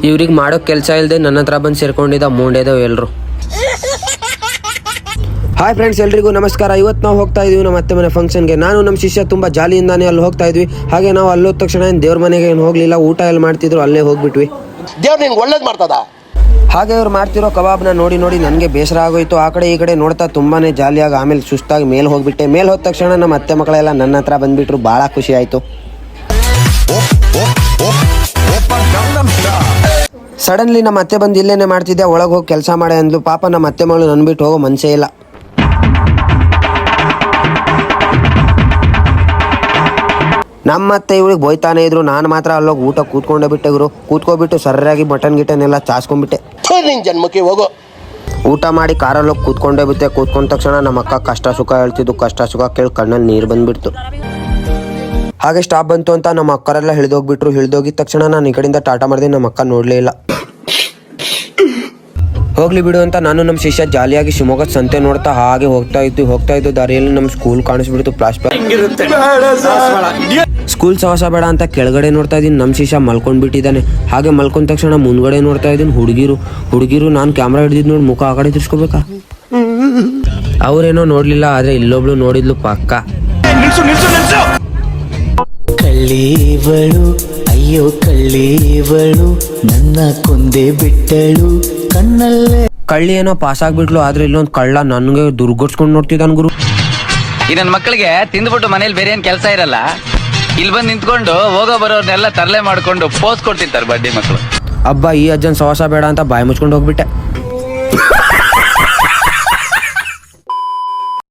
ಇವ್ರಿಗೆ ಮಾಡೋ ಕೆಲಸ ಇಲ್ಲದೆ ನನ್ನ ಹತ್ರ ಬಂದು ಸೇರ್ಕೊಂಡಿದ್ದ ಮೂಂಡೇದವ್ ಎಲ್ರು. ಹಾಯ್ ಫ್ರೆಂಡ್ಸ್, ಎಲ್ರಿಗೂ ನಮಸ್ಕಾರ. ಇವತ್ತು ನಾವು ಹೋಗ್ತಾ ಇದೀವಿ ನಮ್ಮ ಅತ್ತೆ ಮನೆ ಫಂಕ್ಷನ್ಗೆ. ನಾನು ನಮ್ಮ ಶಿಷ್ಯ ತುಂಬ ಜಾಲಿಯಿಂದಾನೆ ಅಲ್ಲಿ ಹೋಗ್ತಾ ಇದ್ವಿ. ಹಾಗೆ ನಾವು ಅಲ್ಲಿ ಹೋದ ತಕ್ಷಣ ದೇವ್ರ ಮನೆಗೆ ಏನು ಹೋಗಲಿಲ್ಲ, ಊಟ ಎಲ್ಲ ಮಾಡ್ತಿದ್ರು, ಅಲ್ಲೇ ಹೋಗ್ಬಿಟ್ವಿ. ದೇವ್ರು ನಿಂಗೆ ಒಳ್ಳೇದು ಮಾಡ್ತದ. ಹಾಗೆ ಅವ್ರು ಮಾಡ್ತಿರೋ ಕಬಾಬ್ನ ನೋಡಿ ನನಗೆ ಬೇಸರ ಆಗೋಯ್ತು. ಆ ಕಡೆ ಈ ಕಡೆ ನೋಡ್ತಾ ತುಂಬಾನೇ ಜಾಲಿಯಾಗಿ ಆಮೇಲೆ ಸುಸ್ತಾಗಿ ಮೇಲೆ ಹೋಗ್ಬಿಟ್ಟೆ. ಮೇಲೆ ಹೋದ ತಕ್ಷಣ ನಮ್ಮ ಅತ್ತೆ ಮಕ್ಕಳೆಲ್ಲ ನನ್ನ ಹತ್ರ ಬಂದ್ಬಿಟ್ರು. ಭಾಳ ಖುಷಿ ಆಯಿತು. ಸಡನ್ಲಿ ನಮ್ಮ ಅತ್ತೆ ಬಂದು ಇಲ್ಲೇನೆ ಮಾಡ್ತಿದ್ದೆ, ಒಳಗೆ ಹೋಗಿ ಕೆಲಸ ಮಾಡೆ ಅಂದ್ಲು. ಪಾಪ ನಮ್ಮ ಅತ್ತೆ ಮಗಳು ನನ್ನ ಬಿಟ್ಟು ಹೋಗೋ ಮನಸ್ಸೇ ಇಲ್ಲ. ನಮ್ಮತ್ತೆ ಇವಳಿಗೆ ಬೈತಾನೆ ಇದ್ರು. ನಾನು ಮಾತ್ರ ಅಲ್ಲೋಗಿ ಊಟ ಕೂತ್ಕೊಂಡೇ ಬಿಟ್ಟೆ ಗುರು. ಕೂತ್ಕೊಬಿಟ್ಟು ಸರಿಯಾಗಿ ಮಟನ್ ಎಲ್ಲ ಚಾಸ್ಕೊಂಡ್ಬಿಟ್ಟೆ. ನಿನ್ ಜನ್ಮಕ್ಕೆ ಹೋಗೋ. ಊಟ ಮಾಡಿ ಕಾರಲ್ಲಿ ಹೋಗಿ ಕೂತ್ಕೊಂಡೇ ಬಿಟ್ಟೆ. ಕೂತ್ಕೊಂಡ ತಕ್ಷಣ ನಮ್ಮ ಅಕ್ಕ ಕಷ್ಟ ಸುಖ ಹೇಳ್ತಿದ್ದು. ಕಷ್ಟ ಸುಖ ಕೇಳಿ ಕಣ್ಣಲ್ಲಿ ನೀರು ಬಂದ್ಬಿಡ್ತು. ಹಾಗೆ ಸ್ಟಾಪ್ ಬಂತು ಅಂತ ನಮ್ಮ ಅಕ್ಕರೆಲ್ಲ ಹಿಡಿದೋಗ್ಬಿಟ್ರು. ಹಿಡಿದೋಗಿದ ತಕ್ಷಣ ನಾನು ಈ ಕಡೆಯಿಂದ ಟಾಟಾ ಮಾಡಿದೆ. ನಮ್ಮ ಅಕ್ಕ ನೋಡಲೇ ಇಲ್ಲ. ಹೋಗ್ಲಿ ಬಿಡು ಅಂತ ನಾನು ನಮ್ಮ ಶಿಷ್ಯ ಜಾಲಿಯಾಗಿ ಶಿವಮೊಗ್ಗದ ಸಂತೆ ನೋಡ್ತಾ ಹಾಗೆ ಹೋಗ್ತಾ ಇದ್ದು ದಾರಿಯಲ್ಲಿ ನಮ್ಮ ಸ್ಕೂಲ್ ಕಾಣಿಸ್ಬಿಡ್ತು. Flash back. ಸ್ಕೂಲ್ ಸವಾಸ ಬೇಡ ಅಂತ ಕೆಳಗಡೆ ನೋಡ್ತಾ ಇದ್ದೀನಿ. ನಮ್ಮ ಶಿಷ್ಯ ಮಲ್ಕೊಂಡ್ಬಿಟ್ಟಿದ್ದಾನೆ. ಹಾಗೆ ಮಲ್ಕೊಂಡ ತಕ್ಷಣ ಮುಂದ್ಗಡೆ ನೋಡ್ತಾ ಇದ್ದೀನಿ ಹುಡುಗಿರು ನಾನು ಕ್ಯಾಮ್ರಾ ಹಿಡಿದಿದ್ದು ನೋಡಿ ಮುಖ ಆ ಕಡೆ ತಿರ್ಸ್ಕೋಬೇಕಾ. ಅವ್ರೇನೋ ನೋಡ್ಲಿಲ್ಲ, ಆದ್ರೆ ಇಲ್ಲೊಬ್ಳು ನೋಡಿದ್ಲು ಪಕ್ಕ. ಕಳ್ಳೀವಳು, ಅಯ್ಯೋ ಕಳ್ಳೀವಳು, ನನ್ನ ಕೊಂದೆ ಬಿಟ್ಟಳು ಕಣ್ಣಲ್ಲೇ. ಕಳ್ಳಿ ಏನೋ ಪಾಸ್ ಆಗ್ಬಿಟ್ಲು, ಆದ್ರೆ ಇಲ್ಲೊಂದು ಕಳ್ಳ ನನಗೆ ದುರ್ಗೊಡ್ಸ್ಕೊಂಡು ನೋಡ್ತಿದ್ದಾನ ಗುರು. ಈ ನನ್ನ ಮಕ್ಕಳಿಗೆ ತಿಂದ್ಬಿಟ್ಟು ಮನೇಲಿ ಬೇರೆ ಏನ್ ಕೆಲಸ ಇರಲ್ಲ, ಇಲ್ಲಿ ಬಂದು ನಿಂತ್ಕೊಂಡು ಹೋಗೋ ಬರೋರ್ನೆಲ್ಲ ತರಲೆ ಮಾಡ್ಕೊಂಡು ಪೋಸ್ ಕೊಡ್ತಿರ್ತಾರೆ ಬಡ್ಡಿ ಮಕ್ಕಳು. ಅಬ್ಬಾ, ಈ ಅಜ್ಜನ್ ಸವಾಸ ಬೇಡ ಅಂತ ಬಾಯಿ ಮುಚ್ಕೊಂಡು ಹೋಗ್ಬಿಟ್ಟೆ.